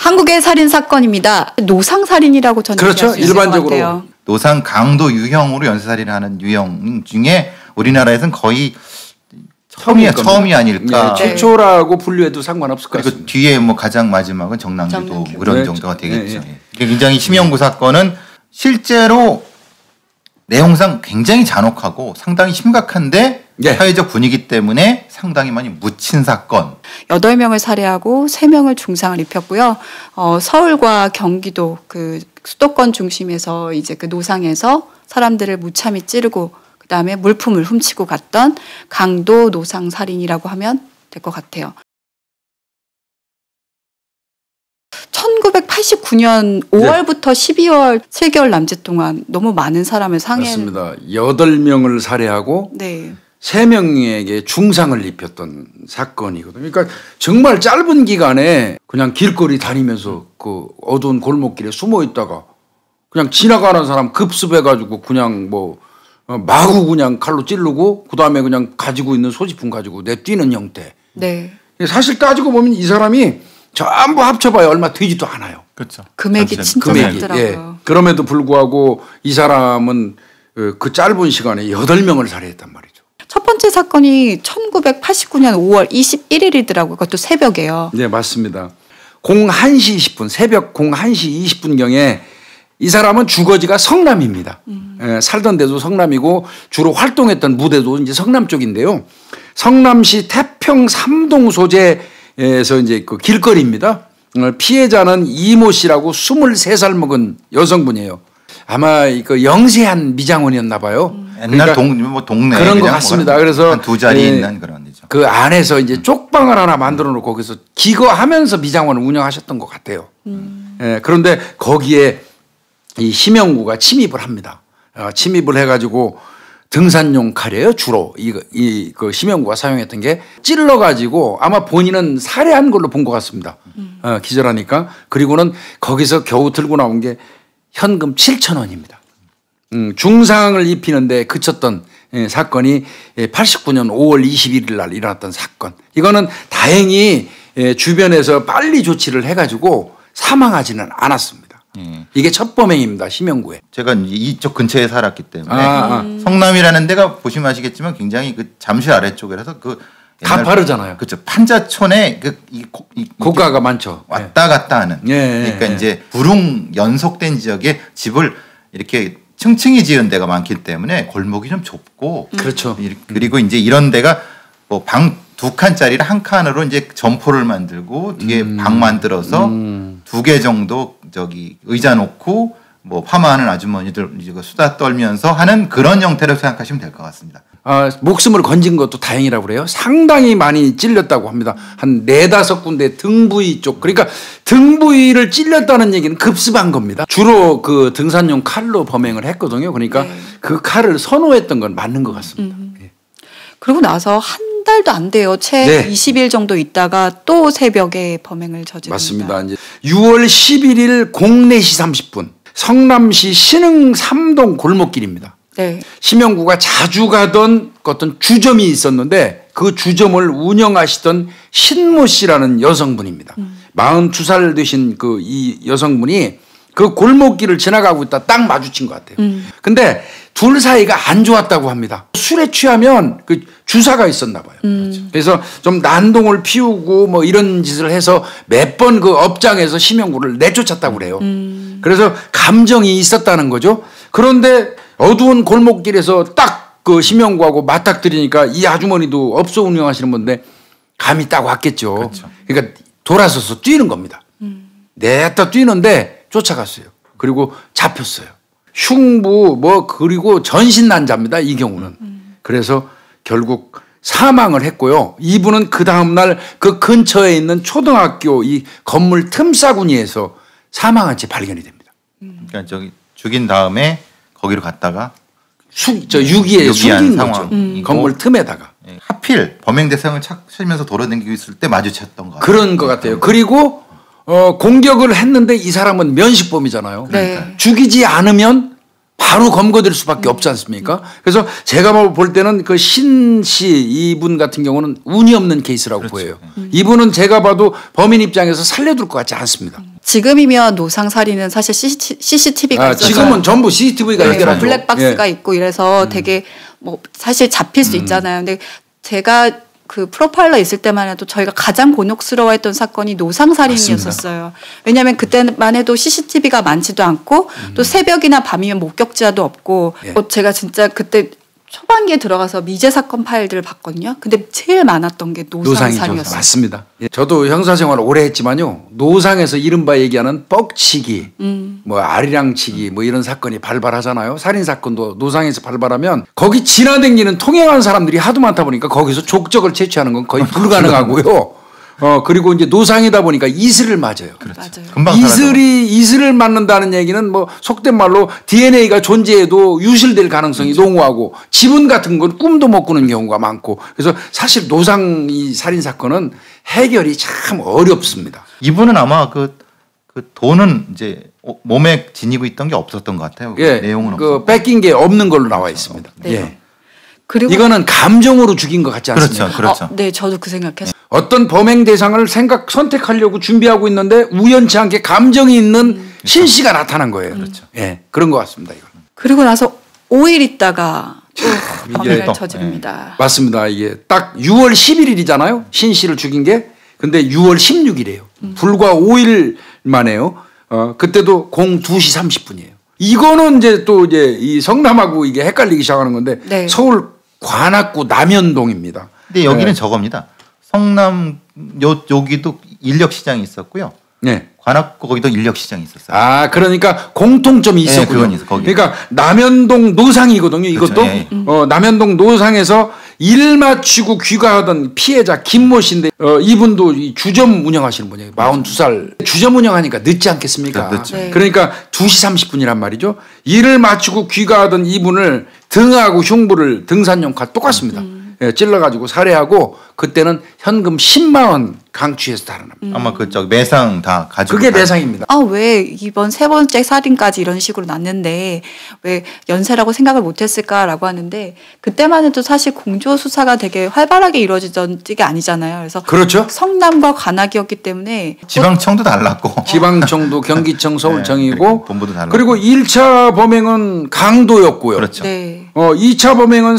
한국의 살인 사건입니다. 노상 살인이라고 저는 그렇죠. 일반적으로 노상 강도 유형으로 연쇄살인을 하는 유형 중에 우리나라에서는 거의 처음이 아닐까. 네, 최초라고 분류해도 상관없을 것 그리고 같습니다. 뒤에 뭐 가장 마지막은 정남규도 그런 네, 정도가 되겠죠. 네. 이게 굉장히 심영구 사건은 실제로 내용상 굉장히 잔혹하고 상당히 심각한데 네. 사회적 분위기 때문에 상당히 많이 묻힌 사건. 8명을 살해하고 3명을 중상을 입혔고요. 서울과 경기도 그 수도권 중심에서 이제 그 노상에서 사람들을 무참히 찌르고 그다음에 물품을 훔치고 갔던 강도 노상 살인이라고 하면 될 것 같아요. 1989년 5월부터 12월 7개월 남짓 동안 너무 많은 사람을 상해를. 맞습니다. 8명을 살해하고 네. 3명에게 중상을 입혔던 사건이거든요. 그러니까 정말 짧은 기간에 그냥 길거리 다니면서 그 어두운 골목길에 숨어 있다가 그냥 지나가는 사람 급습해가지고 그냥 뭐 마구 그냥 칼로 찌르고 그다음에 그냥 가지고 있는 소지품 가지고 내뛰는 형태. 네. 사실 따지고 보면 이 사람이 전부 합쳐봐야 얼마 되지도 않아요. 그렇죠. 금액이 진짜 작더라고요. 예. 그럼에도 불구하고 이 사람은 그 짧은 시간에 8명을 살해했단 말이죠. 첫 번째 사건이 1989년 5월 21일이더라고요. 그것도 새벽에요. 네, 맞습니다. 01시 20분, 새벽 01시 20분경에 이 사람은 주거지가 성남입니다. 살던 데도 성남이고 주로 활동했던 무대도 이제 성남 쪽인데요. 성남시 태평 3동 소재에서 이제 그 길거리입니다. 피해자는 이모 씨라고 23살 먹은 여성분이에요. 아마 그 영세한 미장원이었나 봐요. 옛날 그러니까 동네 그런 것 같습니다. 그래서 한 두 자리 있는 그런 데죠. 그 안에서 이제 쪽방을 하나 만들어 놓고 거기서 기거하면서 미장원을 운영하셨던 것 같아요. 예, 그런데 거기에 이 심영구가 침입을 합니다. 침입을 해가지고 등산용 칼이에요, 주로. 그 심영구가 사용했던 게 찔러가지고 아마 본인은 살해한 걸로 본 것 같습니다. 기절하니까. 그리고는 거기서 겨우 들고 나온 게 현금 7,000원입니다. 중상을 입히는데 그쳤던 사건이 89년 5월 21일 날 일어났던 사건. 이거는 다행히 주변에서 빨리 조치를 해가지고 사망하지는 않았습니다. 이게 첫 범행입니다. 심영구의. 제가 이쪽 근처에 살았기 때문에 성남이라는 데가 보시면 아시겠지만 굉장히 그 잠실 아래쪽이라서 그 가파르잖아요. 그렇죠. 판자촌에 고가가 많죠. 왔다 갔다 하는. 그러니까 이제 부릉 연속된 지역에 집을 이렇게 층층이 지은 데가 많기 때문에 골목이 좀 좁고. 그렇죠. 그리고 이제 이런 데가 뭐 방 2칸짜리를 한 칸으로 이제 점포를 만들고 뒤에 방 만들어서 2개 정도 저기 의자 놓고 뭐 파마하는 아주머니들 수다 떨면서 하는 그런 형태로 생각하시면 될 것 같습니다. 목숨을 건진 것도 다행이라고 그래요. 상당히 많이 찔렸다고 합니다. 한 4-5군데 등 부위 쪽. 그러니까 등 부위를 찔렸다는 얘기는 급습한 겁니다. 주로 그 등산용 칼로 범행을 했거든요. 그러니까 그 칼을 선호했던 건 맞는 것 같습니다. 그러고 나서 한 달도 안 돼요. 채 20일 정도 있다가 또 새벽에 범행을 저지릅니다. 맞습니다. 이제 6월 11일 04시 30분 성남시 신흥 3동 골목길입니다. 네. 심영구가 자주 가던 어떤 주점이 있었는데 그 주점을 운영하시던 신모 씨라는 여성분입니다. 42살 되신 그 이 여성분이 그 골목길을 지나가고 있다 딱 마주친 것 같아요. 근데 둘 사이가 안 좋았다고 합니다. 술에 취하면 그 주사가 있었나 봐요. 그래서 좀 난동을 피우고 뭐 이런 짓을 해서 몇 번 그 업장에서 심영구를 내쫓았다고 그래요. 그래서 감정이 있었다는 거죠. 그런데 어두운 골목길에서 딱 그 심영구하고 맞닥뜨리니까 이 아주머니도 업소 운영하시는 분인데 감이 딱 왔겠죠. 그렇죠. 그러니까 돌아서서 뛰는 겁니다. 내다 뛰는데 쫓아갔어요. 그리고 잡혔어요. 흉부 뭐 그리고 전신난자입니다. 이 경우는. 그래서 결국 사망을 했고요. 이분은 그 다음날 그 근처에 있는 초등학교 이 건물 틈싸구니에서 사망한 채 발견이 됩니다. 그러니까 저기 죽인 다음에 거기로 갔다가 유기에 숨긴 상황. 거죠. 건물 틈에다가. 하필 범행 대상을 찾으면서 돌아다니고 있을 때 마주쳤던 거 같아요. 그런 것 같아요. 그리고 공격을 했는데 이 사람은 면식범이잖아요. 네. 죽이지 않으면 바로 검거될 수밖에 없지 않습니까? 그래서 제가 볼 때는 그 신 씨 이분 같은 경우는 운이 없는 케이스라고 그렇죠. 보여요. 이분은 제가 봐도 범인 입장에서 살려둘 것 같지 않습니다. 지금이면 노상살인은 사실 CCTV가 있어서 지금은 전부 CCTV가 네, 해결하죠. 블랙박스가 있고 이래서 되게 뭐 사실 잡힐 수 있잖아요. 근데 제가 그 프로파일러 있을 때만 해도 저희가 가장 곤혹스러워했던 사건이 노상살인이었었어요. 왜냐하면 그때만 해도 CCTV가 많지도 않고 또 새벽이나 밤이면 목격자도 없고 제가 진짜 그때 초반기에 들어가서 미제 사건 파일들을 봤거든요. 근데 제일 많았던 게 노상살이었어요. 맞습니다. 저도 형사 생활을 오래 했지만요. 노상에서 이른바 얘기하는 뻑치기, 뭐 아리랑치기 뭐 이런 사건이 발발하잖아요. 살인 사건도 노상에서 발발하면 거기 지나다니는 통행하는 사람들이 하도 많다 보니까 거기서 족적을 채취하는 건 거의 불가능하고요. 그리고 이제 노상이다 보니까 이슬을 맞아요. 그렇죠. 맞아요. 금방 이슬을 맞는다는 얘기는 뭐 속된 말로 DNA가 존재해도 유실될 가능성이 농후하고 지분 같은 건 꿈도 못 꾸는 경우가 많고 그래서 사실 노상 이 살인 사건은 해결이 참 어렵습니다. 이분은 아마 그 돈은 이제 몸에 지니고 있던 게 없었던 것 같아요. 예, 내용은 그 뺏긴 게 없는 걸로 나와 있습니다. 네. 예. 그리고 이거는 감정으로 죽인 것 같지 않습니까? 그렇죠. 네, 저도 그 생각했어요. 어떤 범행 대상을 선택하려고 준비하고 있는데 우연치 않게 감정이 있는 신 씨가 나타난 거예요. 그렇죠. 예, 그런 것 같습니다. 이거. 그리고 나서 5일 있다가 또 범행을 또, 저지릅니다. 맞습니다. 이게 딱 6월 11일이잖아요. 신 씨를 죽인 게. 근데 6월 16일이에요. 불과 5일 만에요. 그때도 02시 30분이에요. 이거는 이제 또 이제 이 성남하고 이게 헷갈리기 시작하는 건데 네. 서울 관악구 남현동입니다. 근데 여기는 저겁니다. 성남 여기도 인력시장이 있었고요. 네. 관악구 거기도 인력시장이 있었어요. 아, 그러니까 공통점이 네, 있었군요. 그건 있어, 거기. 그러니까 남현동 노상이거든요. 이것도 그렇죠. 예, 남현동 노상에서 일 마치고 귀가하던 피해자 김모 씨인데 이분도 이 주점 운영하시는 분이에요. 42살. 주점 운영하니까 늦지 않겠습니까? 늦죠. 네. 그러니까 2시 30분이란 말이죠. 일을 마치고 귀가하던 이분을 등하고 흉부를 등산용 칼 똑같습니다. 예, 찔러가지고 살해하고 그때는 현금 10만 원 강취해서 달아납니다. 아마 그쪽 매상 다 가지고 그게 매상입니다. 왜 이번 세 번째 살인까지 이런 식으로 났는데 왜 연쇄라고 생각을 못했을까라고 하는데 그때만 해도 사실 공조 수사가 되게 활발하게 이루어지던 게 아니잖아요. 그래서 그렇죠. 성남과 관악이었기 때문에 지방청도 달랐고 지방청도 경기청 서울청이고 본부도 달랐고. 그리고 1차 범행은 강도였고요. 그렇죠. 네. 2차 범행은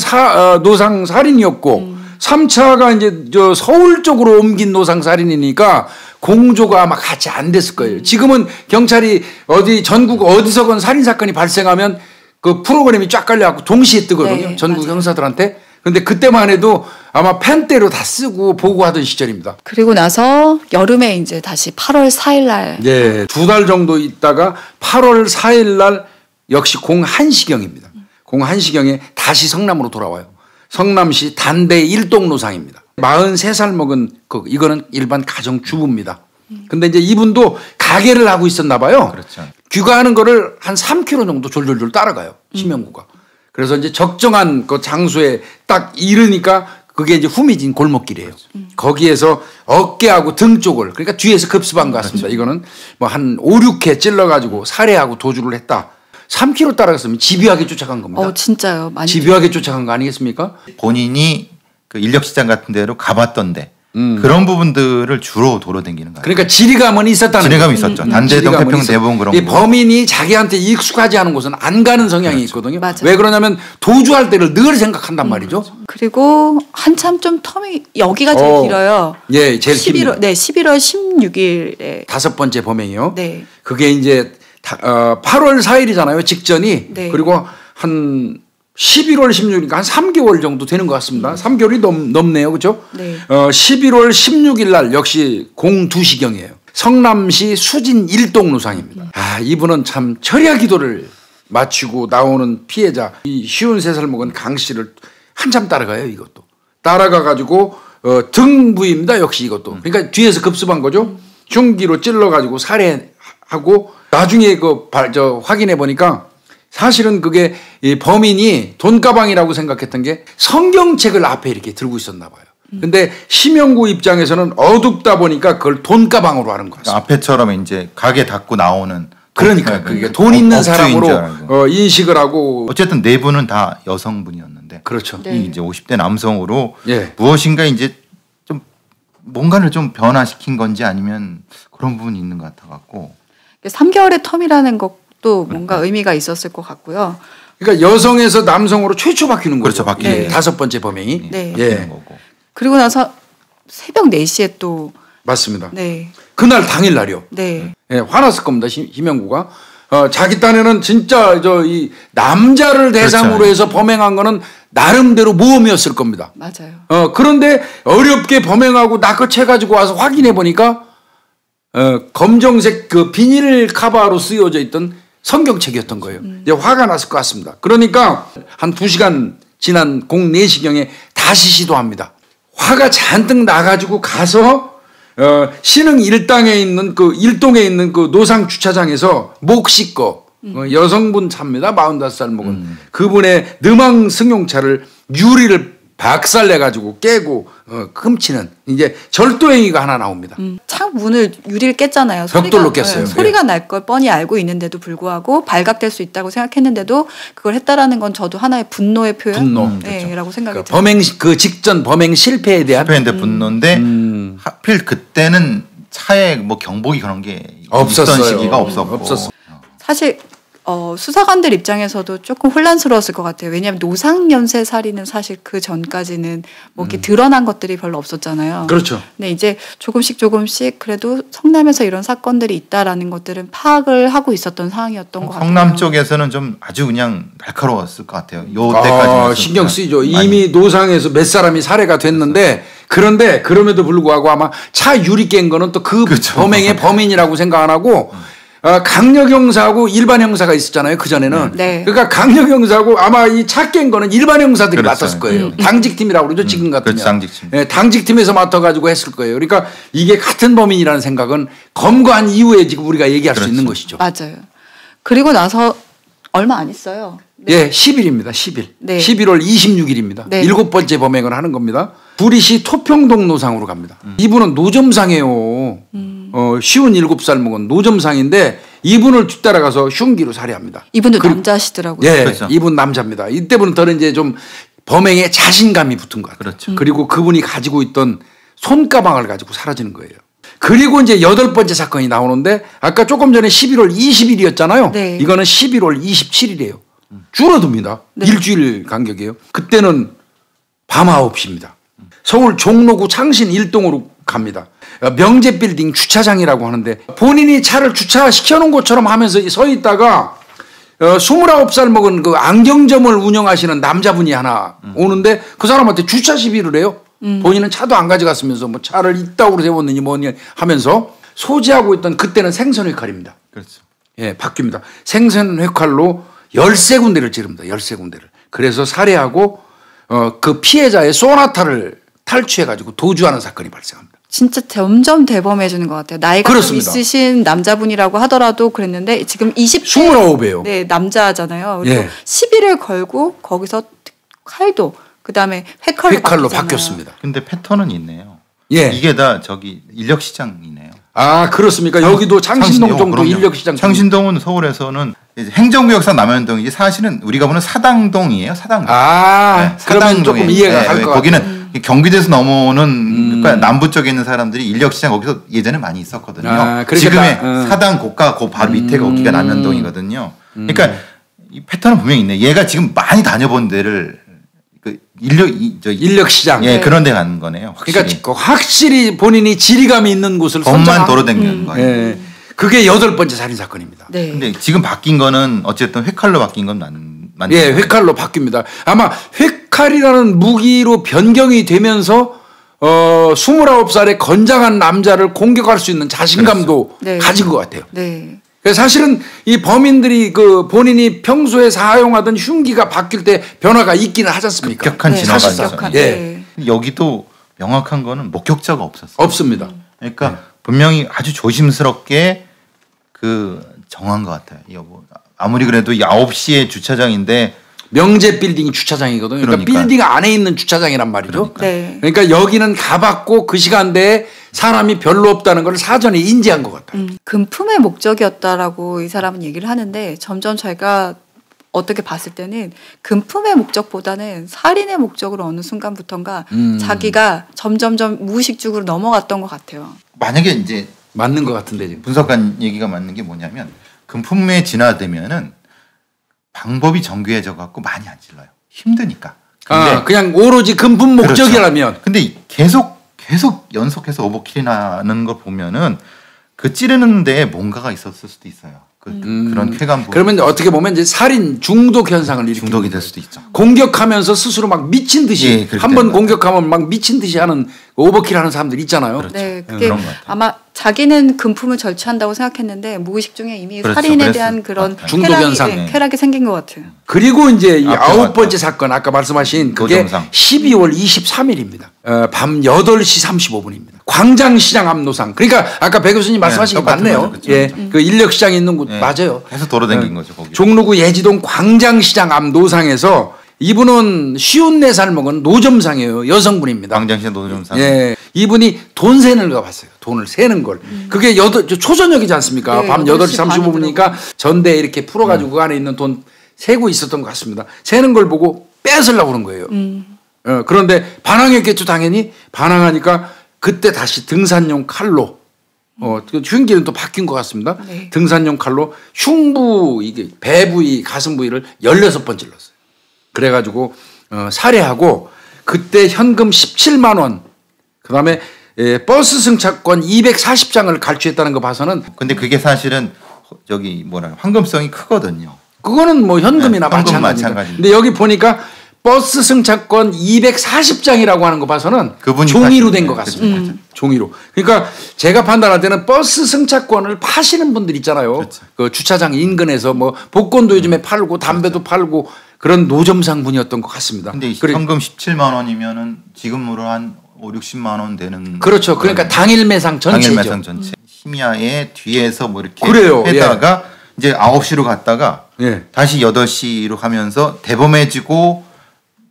노상 살인이었고 3차가 이제 저 서울 쪽으로 옮긴 노상 살인이니까 공조가 아마 같이 안 됐을 거예요. 지금은 경찰이 어디 전국 어디서건 살인 사건이 발생하면 그 프로그램이 쫙 깔려갖고 동시에 뜨거든요. 네, 전국 맞아요. 형사들한테. 근데 그때만 해도 아마 펜대로 다 쓰고 보고하던 시절입니다. 그리고 나서 여름에 이제 다시 8월 4일 날 예, 2달 정도 있다가 8월 4일 날 역시 01시경입니다. 01시경에 다시 성남으로 돌아와요. 성남시 단대 1동 노상입니다. 43살 먹은 이거는 일반 가정주부입니다. 근데 이제 이분도 가게를 하고 있었나 봐요. 그렇죠. 귀가하는 거를 한 3km 정도 졸졸졸 따라가요. 심영구가. 그래서 이제 적정한 그 장소에 딱 이르니까 그게 이제 후미진 골목길이에요. 거기에서 어깨하고 등 쪽을 그러니까 뒤에서 급습한 것 같습니다. 이거는 뭐 한 5, 6회 찔러가지고 살해하고 도주를 했다. 3km 따라갔으면 집요하게 쫓아간 겁니다. 진짜요. 많이 집요하게 쫓아간 거 아니겠습니까? 본인이 그 인력시장 같은 데로 가봤던데 그런 부분들을 주로 돌아다니는 거예요. 그러니까 지리감은 있었다는 지리감이 거예요. 있었죠. 단대동 지리감은 태평 있었죠. 대부분 그런 이 거. 범인이 자기한테 익숙하지 않은 곳은 안 가는 성향이 있거든요. 맞아요. 왜 그러냐면 도주할 때를 늘 생각한단 말이죠. 그리고 한참 좀 텀이 여기가 제일 길어요. 예, 제일 깁니다. 11월 16일에 5번째 범행이요. 네. 그게 이제 8월 4일이잖아요. 직전이. 네. 그리고 한 11월 16일이니까 한 3개월 정도 되는 것 같습니다. 3개월이 넘네요. 그렇죠? 네. 11월 16일 날 역시 02시경이에요. 성남시 수진 1동 노상입니다. 이분은 참 철야 기도를 마치고 나오는 피해자 이 53살 먹은 강 씨를 한참 따라가요. 이것도. 따라가 가지고 등 부위입니다. 역시 이것도. 그러니까 뒤에서 급습한 거죠. 흉기로 찔러 가지고 살해하고 나중에 확인해 보니까 사실은 그게 이 범인이 돈가방이라고 생각했던 게 성경책을 앞에 이렇게 들고 있었나 봐요. 근데 심영구 입장에서는 어둡다 보니까 그걸 돈가방으로 하는 것 같습니다. 앞에처럼 이제 가게 닫고 나오는 그러니까 그게 돈 있는 업주인 줄 사람으로 인식을 하고 어쨌든 네 분은 다 여성분이었는데 그렇죠. 네. 이 이제 50대 남성으로 예. 무엇인가 이제 좀 뭔가를 좀 변화시킨 건지 아니면 그런 부분이 있는 것 같아 갖고 3개월의 텀이라는 것도 뭔가 의미가 있었을 것 같고요. 그러니까 여성에서 남성으로 최초 바뀌는 거죠. 그렇죠, 바뀌는 네. 다섯 번째 범행이. 네. 바뀌는 거고. 그리고 나서 새벽 4시에 또 맞습니다. 네. 그날 당일 날이요. 네. 예, 화났을 겁니다. 희명구가. 자기 딴에는 진짜 이 남자를 대상으로 그렇죠. 해서 범행한 거는 나름대로 모험이었을 겁니다. 맞아요. 그런데 어렵게 범행하고 낚아채 가지고 와서 확인해 보니까 검정색 그 비닐 카바로 쓰여져 있던 성경책이었던 거예요. 이제 화가 났을 것 같습니다. 그러니까 한 2시간 지난 04시경에 다시 시도합니다. 화가 잔뜩 나가지고 가서 신흥 일당에 있는 그 일동에 있는 그 노상 주차장에서 목 씻고 여성분 차입니다. 45살 먹은 그분의 느망 승용차를 유리를 박살내 가지고 깨고 훔치는 이제 절도행위가 하나 나옵니다. 창 문을 유리를 깼잖아요. 벽돌로 깼어요. 소리가 날 걸 뻔히 알고 있는데도 불구하고 발각될 수 있다고 생각했는데도 그걸 했다라는 건 저도 하나의 분노의 표현, 분노. 라고 생각이 그러니까 들어요. 범행 그 직전 범행 실패에 대한 실패했는데 분노인데 하필 그때는 차에 뭐 경보기 그런 게 없었어요. 있던 시기가 없었고 없었어. 사실 수사관들 입장에서도 조금 혼란스러웠을 것 같아요. 왜냐하면 노상연쇄 살인은 사실 그 전까지는 뭐 이렇게 드러난 것들이 별로 없었잖아요. 그렇죠. 근데 이제 조금씩 그래도 성남에서 이런 사건들이 있다라는 것들은 파악을 하고 있었던 상황이었던 것 같아요. 성남 쪽에서는 좀 아주 그냥 날카로웠을 것 같아요. 요 때까지 신경 쓰이죠. 이미 노상에서 몇 사람이 살해가 됐는데 그런데 그럼에도 불구하고 아마 차 유리 깬 거는 또 그 그렇죠. 범행의 범인이라고 생각 안 하고 강력 형사하고 일반 형사가 있었잖아요. 그 전에는. 네. 그러니까 강력 형사하고 아마 이 차 깬 거는 일반 형사들이 그렇죠. 맡았을 거예요. 당직팀이라고 그러죠. 지금 같으면. 그렇죠. 당직팀. 예, 당직팀에서 맡아가지고 했을 거예요. 그러니까 이게 같은 범인이라는 생각은 검거한 이후에 지금 우리가 얘기할 수 그렇죠. 있는 것이죠. 맞아요. 그리고 나서 얼마 안 있어요. 예, 10일입니다. 10일. 네. 11월 26일입니다. 네. 7번째 범행을 하는 겁니다. 구리시 토평동 노상으로 갑니다. 이분은 노점상이에요. 57살 먹은 노점상인데 이분을 뒤따라가서 흉기로 살해합니다. 이분도 남자시더라고요. 예, 그렇죠. 이분 남자입니다. 이때부터는 이제 좀 범행에 자신감이 붙은 것 같아요. 그렇죠. 그리고 그분이 가지고 있던 손가방을 가지고 사라지는 거예요. 그리고 이제 8번째 사건이 나오는데 아까 조금 전에 11월 20일이었잖아요. 네. 이거는 11월 27일이에요. 줄어듭니다. 네. 일주일 간격이에요. 그때는 밤 9시입니다. 서울 종로구 창신 1동으로 갑니다. 명재빌딩 주차장이라고 하는데 본인이 차를 주차시켜 놓은 것처럼 하면서 서 있다가 29살 먹은 그 안경점을 운영하시는 남자분이 하나 오는데 그 사람한테 주차 시비를 해요. 본인은 차도 안 가져갔으면서 뭐 차를 이따구로 세웠느니 뭐니 하면서 소지하고 있던 그때는 생선회칼입니다. 그렇죠. 예, 바뀝니다. 생선회칼로 13군데를 찌릅니다. 13군데를. 그래서 살해하고 그 피해자의 소나타를 탈취해가지고 도주하는 사건이 발생합니다. 진짜 점점 대범해지는 것 같아요. 나이가 좀 그렇습니다. 있으신 남자분이라고 하더라도 그랬는데 지금 20대 29배요. 네, 남자잖아요. 그리고 예. 시비를 걸고 거기서 칼도 그다음에 회칼로 바뀌잖아요. 바뀌었습니다. 근데 패턴은 있네요. 예. 이게 다 저기 인력시장이네요. 아, 그렇습니까? 여기도 창신동 정도 그럼요. 인력시장. 창신동은 서울에서는 이제 행정구역상 남현동 이제 사실은 우리가 보는 사당동이에요. 사당동. 아, 그러면 조금 사당동에. 이해가 네, 갈 것 같아요. 거기는 경기도에서 넘어오는 그러니까 남부 쪽에 있는 사람들이 인력시장 거기서 예전에 많이 있었거든요. 아, 그러니까 지금의 사당 고가 그 바로 밑에가 거기가 남현동이거든요. 그러니까 이 패턴은 분명히 있네. 얘가 지금 많이 다녀본 데를 그 인력시장. 예, 그런 데 가는 거네요. 확실히. 그러니까 확실히 본인이 지리감이 있는 곳을 법만 선정한- 돌아다니는 거예요. 예. 그게 8번째 살인 사건입니다. 네. 근데 지금 바뀐 거는 어쨌든 회칼로 바뀐 건 맞는 예, 거예요. 회칼로 바뀝니다. 아마 회칼이라는 무기로 변경이 되면서 29살의 건장한 남자를 공격할 수 있는 자신감도 네. 가진 것 같아요. 네. 그래서 사실은 이 범인들이 그 본인이 평소에 사용하던 흉기가 바뀔 때 변화가 있기는 하지 않습니까? 급격한 네, 진화가 급격한, 있어요. 예. 네. 여기도 명확한 거는 목격자가 없었어요. 없습니다. 그러니까 분명히 아주 조심스럽게 그 정한 것 같아요. 여보. 아무리 그래도 9시에 주차장인데 명재 빌딩 주차장이거든요. 그러니까 빌딩 안에 있는 주차장이란 말이죠. 그러니까 여기는 가봤고 그 시간대에 사람이 별로 없다는 걸 사전에 인지한 것 같아요. 금품의 목적이었다라고 이 사람은 얘기를 하는데 점점 제가 어떻게 봤을 때는 금품의 목적보다는 살인의 목적으로 어느 순간부터인가 자기가 점점점 무의식 쪽으로 넘어갔던 것 같아요. 만약에 이제 맞는 것 같은데 지금 분석관 얘기가 맞는 게 뭐냐면 금품에 진화되면은 방법이 정교해져 갖고 많이 안 찔러요. 힘드니까. 근데 그냥 오로지 금품 목적이라면. 그렇죠. 근데 계속 연속해서 오버킬이 나는 걸 보면은 그 찌르는 데에 뭔가가 있었을 수도 있어요. 그런 쾌감. 그러면 어떻게 보면 이제 살인 중독 현상을 일으키는 중독이 될 수도 있죠. 공격하면서 스스로 막 미친 듯이 한 번 공격하면 막 미친 듯이 하는 오버킬 하는 사람들 있잖아요. 그렇죠. 네, 그게 아마 자기는 금품을 절취한다고 생각했는데 무의식 중에 이미 살인에 대한 그런 중독 현상, 쾌락이 생긴 것 같아요. 그리고 이제 이 9번째 사건 아까 말씀하신 그게 12월 23일입니다. 밤 8시 35분입니다. 광장시장 앞 노상. 그러니까 아까 배 교수님 말씀하신 게 맞네요. 예, 그 인력시장에 있는 곳 맞아요. 해서 돌아다닌 거죠. 거기. 종로구 예지동 광장시장 앞 노상에서 이분은 54살 먹은 노점상이에요. 여성분입니다. 광장시장 노점상. 예. 이분이 돈 세는 거 봤어요. 돈을 세는 걸. 그게 초저녁이지 않습니까? 네, 밤 8시 35분이니까 전대에 이렇게 풀어가지고 그 안에 있는 돈 세고 있었던 것 같습니다. 세는 걸 보고 뺏으려고 그런 거예요. 그런데 반항했겠죠, 당연히. 반항하니까 그때 다시 등산용 칼로 흉기는 또 바뀐 것 같습니다. 네. 등산용 칼로 흉부, 이게 배 부위, 가슴 부위를 16번 찔렀어요. 그래가지고 살해하고 그때 현금 17만 원, 그다음에 버스 승차권 240장을 갈취했다는 거 봐서는. 근데 그게 사실은 저기 황금성이 크거든요. 그거는 뭐 현금이나 마찬가지입니다. 근데 여기 보니까 버스 승차권 240장이라고 하는 거 봐서는 종이로 된 것 같습니다. 종이로. 그러니까 제가 판단할 때는 버스 승차권을 파시는 분들 있잖아요. 그렇죠. 그 주차장 인근에서 뭐 복권도 요즘에 팔고 담배도 팔고 그런 노점상 분이었던 것 같습니다. 근데 현금 17만 원이면은 지금으로 한 5, 60만 원 되는. 그렇죠. 그러니까 당일 매상 전체죠. 당일 매상 전체. 심야에 뒤에서 뭐 이렇게 그래요. 해다가 이제 9시로 갔다가 다시 8시로 가면서 대범해지고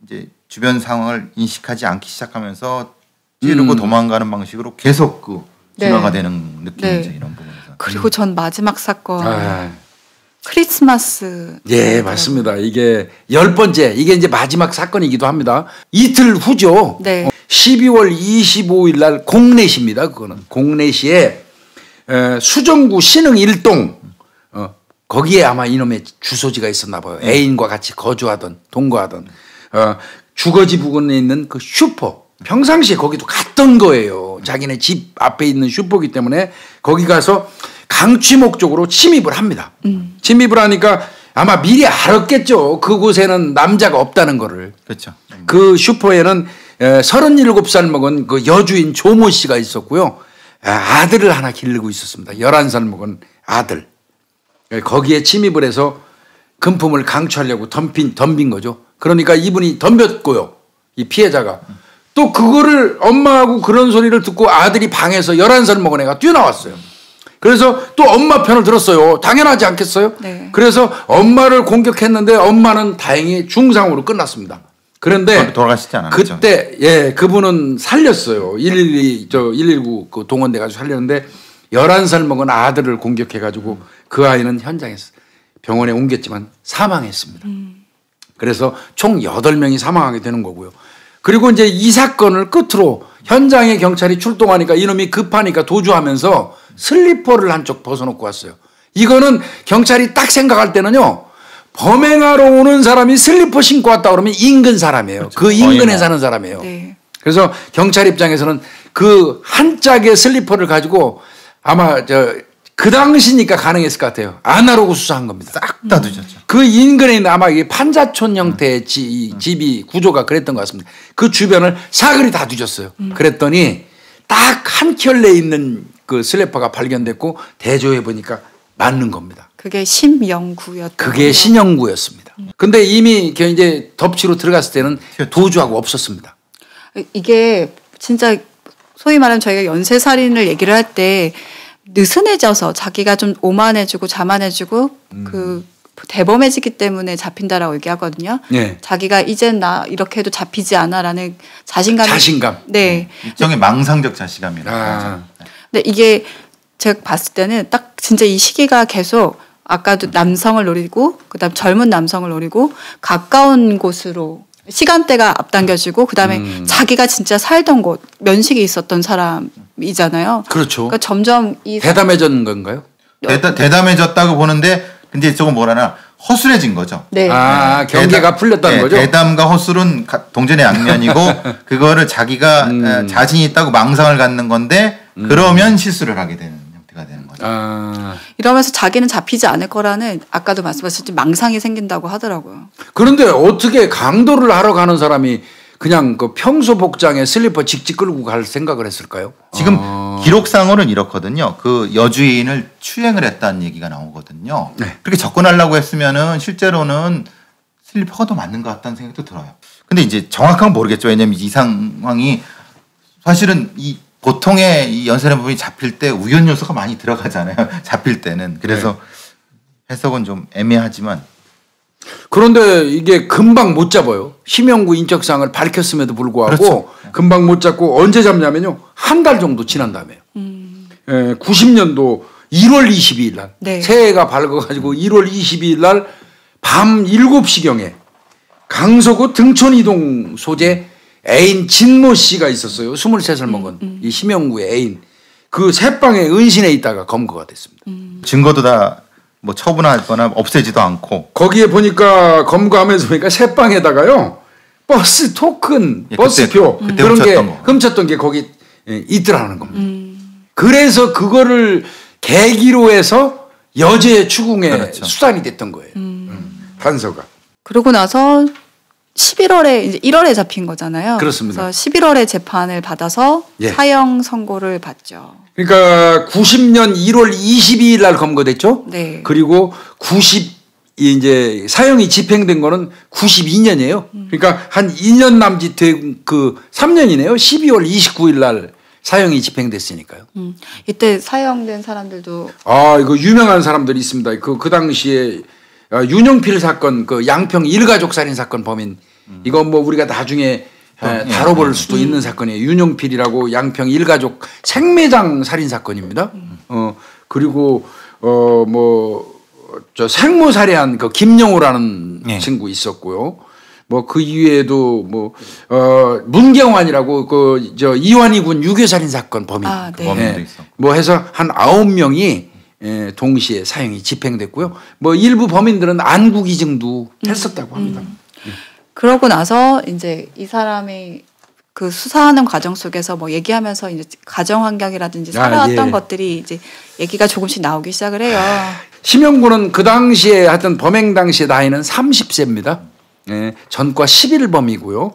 이제 주변 상황을 인식하지 않기 시작하면서 찌르고 도망가는 방식으로 계속 진화가 되는 느낌이죠. 이런 부분에서. 그리고 전 마지막 사건 크리스마스. 예, 맞습니다. 이게 10번째, 이게 이제 마지막 사건이기도 합니다. 이틀 후죠. 네. 12월 25일 날 공내시입니다. 그거는 공내시에 수정구 신흥 1동 거기에 아마 이놈의 주소지가 있었나 봐요. 애인과 같이 거주하던 동거하던 주거지 부근에 있는 그 슈퍼. 평상시에 거기도 갔던 거예요. 자기네 집 앞에 있는 슈퍼이기 때문에 거기 가서 강취 목적으로 침입을 합니다. 침입을 하니까 아마 미리 알았겠죠. 그곳에는 남자가 없다는 거를. 그렇죠. 그 슈퍼에는 37살 먹은 그 여주인 조모 씨가 있었고요. 아들을 하나 기르고 있었습니다. 11살 먹은 아들. 거기에 침입을 해서 금품을 강취하려고 덤빈 거죠. 그러니까 이분이 덤볐고요. 이 피해자가. 또 그거를 엄마하고 그런 소리를 듣고 아들이 방에서 11살 먹은 애가 뛰어나왔어요. 그래서 또 엄마 편을 들었어요. 당연하지 않겠어요? 네. 그래서 엄마를 공격했는데 엄마는 다행히 중상으로 끝났습니다. 그런데 돌아가시지 않았죠. 그때 그분은 살렸어요. 119 그 동원돼 가지고 살렸는데 11살 먹은 아들을 공격해 가지고 그 아이는 현장에서 병원에 옮겼지만 사망했습니다. 그래서 총 8명이 사망하게 되는 거고요. 그리고 이제 이 사건을 끝으로 현장에 경찰이 출동하니까 이놈이 급하니까 도주하면서 슬리퍼를 한쪽 벗어놓고 왔어요. 이거는 경찰이 딱 생각할 때는요. 범행하러 오는 사람이 슬리퍼 신고 왔다 그러면 인근 사람이에요. 그렇죠. 그 인근에 사는 사람이에요. 네. 그래서 경찰 입장에서는 그 한 짝의 슬리퍼를 가지고 아마 그 당시니까 가능했을 것 같아요. 아날로그 수사한 겁니다. 싹 다 뒤졌죠. 그 인근에 있는 아마 이게 판자촌 형태의 집이 구조가 그랬던 것 같습니다. 그 주변을 사거리 다 뒤졌어요. 그랬더니 딱 한 켤레 있는 그 슬리퍼가 발견됐고 대조해 보니까 맞는 겁니다. 그게 신영구였죠. 그게 신영구였습니다. 근데 이미 이제 덮치로 들어갔을 때는 도주하고 없었습니다. 이게 진짜 소위 말하면 저희가 연쇄살인을 얘기를 할 때 느슨해져서 자기가 좀 오만해지고 자만해지고 그 대범해지기 때문에 잡힌다라고 얘기하거든요. 네. 자기가 이젠 나 이렇게 해도 잡히지 않아라는 자신감. 네. 일종의 망상적 자신감이라고 아. 하죠. 근데 이게 제가 봤을 때는 딱 진짜 이 시기가 계속 아까도 남성을 노리고 그다음 젊은 남성을 노리고 가까운 곳으로 시간대가 앞당겨지고 그다음에 자기가 진짜 살던 곳 면식이 있었던 사람이잖아요. 그렇죠. 그러니까 점점 이 대담해진 건가요? 대담해졌다고 보는데 근데 저건 뭐라나 허술해진 거죠. 네. 아, 경계가 풀렸다는 거죠? 대담과 허술은 동전의 양면이고 그거를 자기가 자신이 있다고 망상을 갖는 건데 그러면 실수를 하게 되는 형태가 되는 거죠. 아. 이러면서 자기는 잡히지 않을 거라는 아까도 말씀하셨지만 망상이 생긴다고 하더라고요. 그런데 어떻게 강도를 하러 가는 사람이 그냥 그 평소 복장에 슬리퍼 직직 끌고 갈 생각을 했을까요? 지금 기록상으로는 이렇거든요. 그 여주인을 추행을 했다는 얘기가 나오거든요. 네. 그렇게 접근하려고 했으면은 실제로는 슬리퍼가 더 맞는 것 같다는 생각도 들어요. 근데 이제 정확한 건 모르겠죠. 왜냐면 이 상황이 사실은 이 보통의 이 연쇄살인 부분이 잡힐 때 우연 요소가 많이 들어가잖아요. 잡힐 때는. 그래서 해석은 좀 애매하지만 그런데 이게 금방 못 잡아요. 심영구 인적사항을 밝혔음에도 불구하고 그렇죠. 금방 못 잡고 언제 잡냐면요. 한 달 정도 지난 다음에요. 90년도 1월 22일 날 네. 새해가 밝아가지고 1월 22일 날 밤 7시경에 강서구 등촌이동 소재 애인 진모 씨가 있었어요. 23살 먹은 이 심영구의 애인. 그 새방에 은신해 있다가 검거가 됐습니다. 증거도 다 뭐 처분하거나 없애지도 않고 거기에 보니까 검거하면서 보니까 새방에다가요 버스 토큰, 예, 버스표 그때 그런 게 훔쳤던 거. 훔쳤던 게 거기 있더라는 겁니다. 그래서 그거를 계기로 해서 여죄 추궁에 그렇죠. 수단이 됐던 거예요. 단서가. 그러고 나서 11월에 이제 1월에 잡힌 거잖아요. 그렇습니다. 그래서 11월에 재판을 받아서 예. 사형 선고를 받죠. 그러니까 90년 1월 22일 날 검거됐죠. 네. 그리고 이제 사형이 집행된 거는 92년이에요. 그러니까 한 2년 남짓 된 그 3년이네요. 12월 29일 날 사형이 집행됐으니까요. 이때 사형된 사람들도 아, 이거 유명한 사람들이 있습니다. 그 당시에 윤용필 사건, 그 양평 일가족 살인 사건 범인, 이거 뭐 우리가 나중에 다뤄볼 수도 있는 사건이에요. 윤용필이라고 양평 일가족 생매장 살인 사건입니다. 그리고 뭐 저 생모 살해한 그 김영우라는 친구 있었고요. 뭐 그 이외에도 뭐 문경환이라고 그 저 이완희 군 유교 살인 사건 범인, 아, 네. 범인도 있어. 뭐 해서 한 9명이 동시에 사형이 집행됐고요. 뭐 일부 범인들은 안구 기증도 했었다고 합니다. 그러고 나서 이제 이 사람이 그 수사하는 과정 속에서 뭐 얘기하면서 이제 가정 환경이라든지 살아왔던 예. 것들이 이제 얘기가 조금씩 나오기 시작을 해요. 심영구는 그 당시에 하여튼 범행 당시에 나이는 30세입니다. 전과 11범이고요.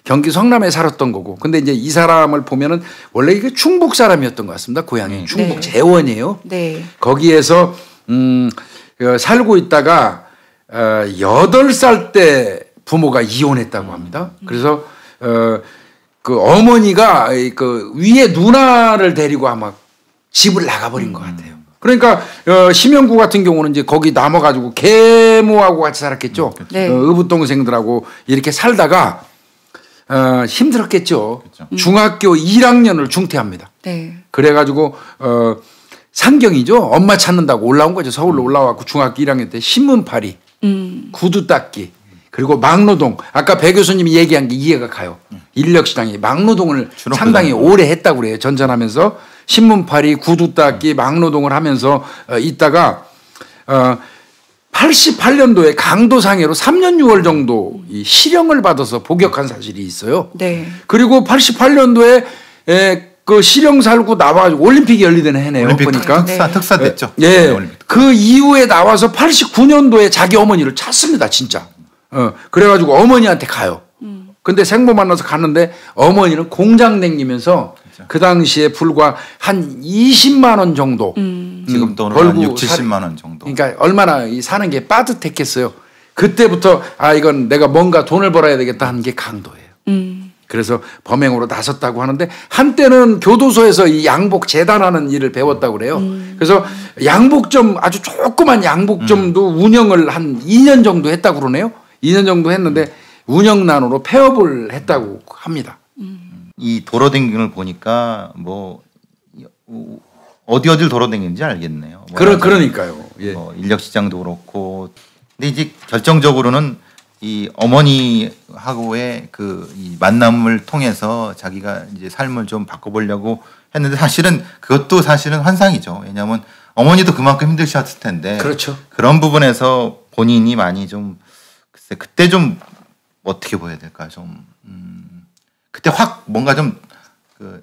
경기 성남에 살았던 거고. 근데 이제 이 사람을 보면은 원래 이게 충북 사람이었던 것 같습니다. 고향이 충북 네. 재원이에요. 네. 거기에서 살고 있다가 8살 때 부모가 이혼했다고 합니다. 그래서 그 어머니가 그 위에 누나를 데리고 아마 집을 나가버린 것 같아요. 그러니까 심영구 같은 경우는 이제 거기 남아가지고 계모하고 같이 살았겠죠. 네. 의붓 동생들하고 이렇게 살다가 힘들었겠죠. 그렇죠. 중학교 1학년을 중퇴합니다. 네. 그래가지고 상경이죠. 엄마 찾는다고 올라온 거죠. 서울로 올라와고 중학교 1학년 때 신문팔이, 구두 닦기, 그리고 막노동. 아까 배 교수님이 얘기한 게 이해가 가요. 인력시장이 막노동을 상당히 오래 했다고 그래요. 전전하면서 신문팔이, 구두 닦기, 막노동을 하면서 있다가 88년도에 강도상해로 3년 6월 정도 이 실형을 받아서 복역한 사실이 있어요. 네. 그리고 88년도에 그 실형 살고 나와가지고 올림픽이 열리던 해네요. 올림픽 보니까. 특사됐죠. 예. 올림픽. 그 이후에 나와서 89년도에 자기 어머니를 찾습니다, 진짜. 그래가지고 어머니한테 가요. 근데 생모 만나서 갔는데 어머니는 공장 다니면서 그 당시에 불과 한 20만 원 정도 지금 돈으로 한 6, 70만 원 정도. 그러니까 얼마나 이 사는 게 빠듯했겠어요. 그때부터 이건 내가 뭔가 돈을 벌어야 되겠다 하는 게 강도예요. 그래서 범행으로 나섰다고 하는데 한때는 교도소에서 이 양복 재단하는 일을 배웠다고 그래요. 그래서 양복점 아주 조그만 양복점도 운영을 한 2년 정도 했다고 그러네요. 2년 정도 했는데 운영난으로 폐업을 했다고 합니다. 이 돌아다니는 걸 보니까 뭐 어디를 돌아다니는지 알겠네요. 뭐 그러니까요. 예. 뭐 인력 시장도 그렇고. 근데 이제 결정적으로는 이 어머니하고의 이 만남을 통해서 자기가 이제 삶을 좀 바꿔보려고 했는데 사실은 그것도 사실은 환상이죠. 왜냐하면 어머니도 그만큼 힘드셨을 텐데. 그렇죠. 그런 부분에서 본인이 많이 좀 글쎄 그때 좀 어떻게 보여야 될까 좀 그때 확 뭔가 좀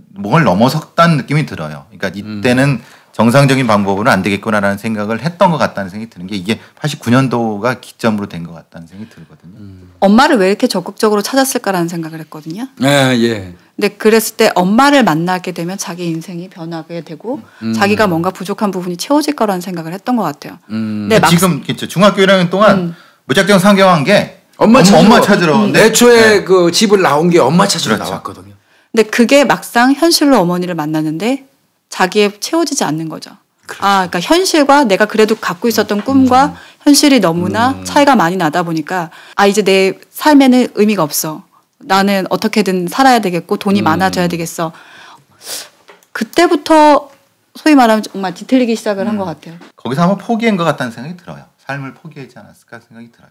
뭔가를 넘어섰다는 느낌이 들어요. 그러니까 이때는 정상적인 방법으로는 안 되겠구나라는 생각을 했던 것 같다는 생각이 드는 게 이게 89년도가 기점으로 된 것 같다는 생각이 들거든요. 엄마를 왜 이렇게 적극적으로 찾았을까라는 생각을 했거든요. 예. 근데 그랬을 때 엄마를 만나게 되면 자기 인생이 변하게 되고 자기가 뭔가 부족한 부분이 채워질 거라는 생각을 했던 것 같아요. 근데 지금 중학교 1학년 동안 무작정 상경한 게 엄마 찾으러. 애초에 그 집을 나온 게 엄마 찾으러 그렇죠. 나왔거든요. 근데 그게 막상 현실로 어머니를 만났는데 자기에 채워지지 않는 거죠. 그렇죠. 그러니까 현실과 내가 그래도 갖고 있었던 꿈과 현실이 너무나 차이가 많이 나다 보니까 이제 내 삶에는 의미가 없어. 나는 어떻게든 살아야 되겠고 돈이 많아져야 되겠어. 그때부터 소위 말하면 정말 뒤틀리기 시작을 한 것 같아요. 거기서 한번 포기한 것 같다는 생각이 들어요. 삶을 포기하지 않았을까 생각이 들어요.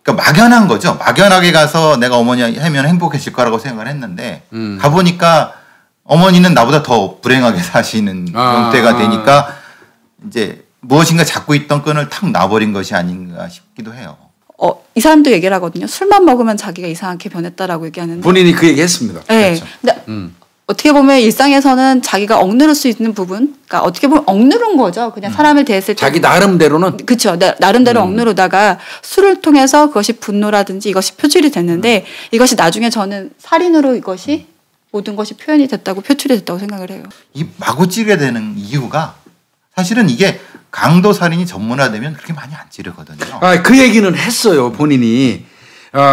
그러니까 막연한 거죠. 막연하게 가서 내가 어머니 하면 행복해질 거라고 생각을 했는데 가보니까 어머니는 나보다 더 불행하게 사시는 형태가 되니까 이제 무엇인가 잡고 있던 끈을 탁 놔버린 것이 아닌가 싶기도 해요. 이 사람도 얘기를 하거든요. 술만 먹으면 자기가 이상하게 변했다라고 얘기하는데 본인이 그 얘기 했습니다. 네. 그렇죠. 근데 어떻게 보면 일상에서는 자기가 억누를 수 있는 부분, 그러니까 어떻게 보면 억누른 거죠. 그냥 사람을 대했을 때 자기 나름대로는 그렇죠. 나름대로 억누르다가 술을 통해서 그것이 분노라든지 이것이 표출이 됐는데 이것이 나중에 저는 살인으로 이것이 모든 것이 표현이 됐다고 표출이 됐다고 생각을 해요. 이 마구 찌게 되는 이유가 사실은 이게 강도 살인이 전문화되면 그렇게 많이 안 찌르거든요. 그 얘기는 했어요. 본인이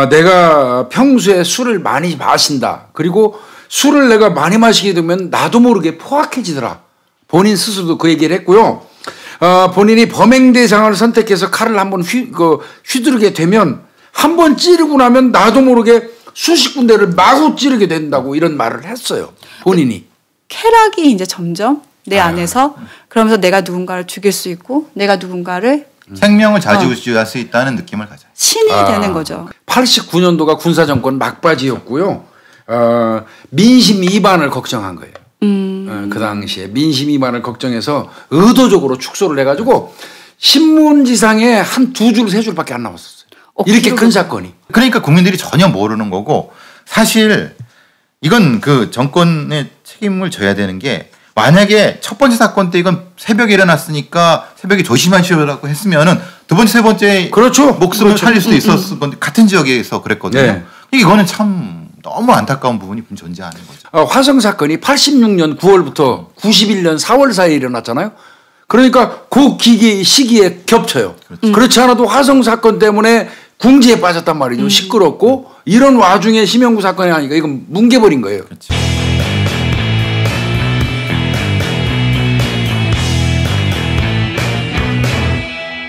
내가 평소에 술을 많이 마신다. 그리고 술을 내가 많이 마시게 되면 나도 모르게 포악해지더라. 본인 스스로도 그 얘기를 했고요. 본인이 범행 대상을 선택해서 칼을 한번 휘두르게 되면 한 번 찌르고 나면 나도 모르게 수십 군데를 마구 찌르게 된다고 이런 말을 했어요. 본인이. 쾌락이 이제 점점 내 안에서 그러면서 내가 누군가를 죽일 수 있고 내가 누군가를 생명을 자주할 수 있다는 느낌을 가져요. 신이 되는 거죠. 89년도가 군사정권 막바지였고요. 민심 위반을 걱정한 거예요. 그 당시에 민심 위반을 걱정해서 의도적으로 축소를 해가지고 신문지상에 한 2줄, 3줄밖에 안 나왔었어요. 이렇게 큰 사건이. 그러니까 국민들이 전혀 모르는 거고 사실 이건 그 정권의 책임을 져야 되는 게 만약에 첫 번째 사건 때 이건 새벽에 일어났으니까 새벽에 조심하시라고 했으면은 두 번째, 세 번째 그렇죠. 목숨을 살릴 수도 있었을 건데 같은 지역에서 그랬거든요. 네. 이거는 참 너무 안타까운 부분이 존재하는 거죠. 화성 사건이 86년 9월부터 91년 4월 사이에 일어났잖아요. 그러니까 그 시기에 겹쳐요. 그렇지 않아도 화성 사건 때문에 궁지에 빠졌단 말이죠. 시끄럽고 이런 와중에 심영구 사건이 아니까 이건 뭉개버린 거예요. 그렇죠.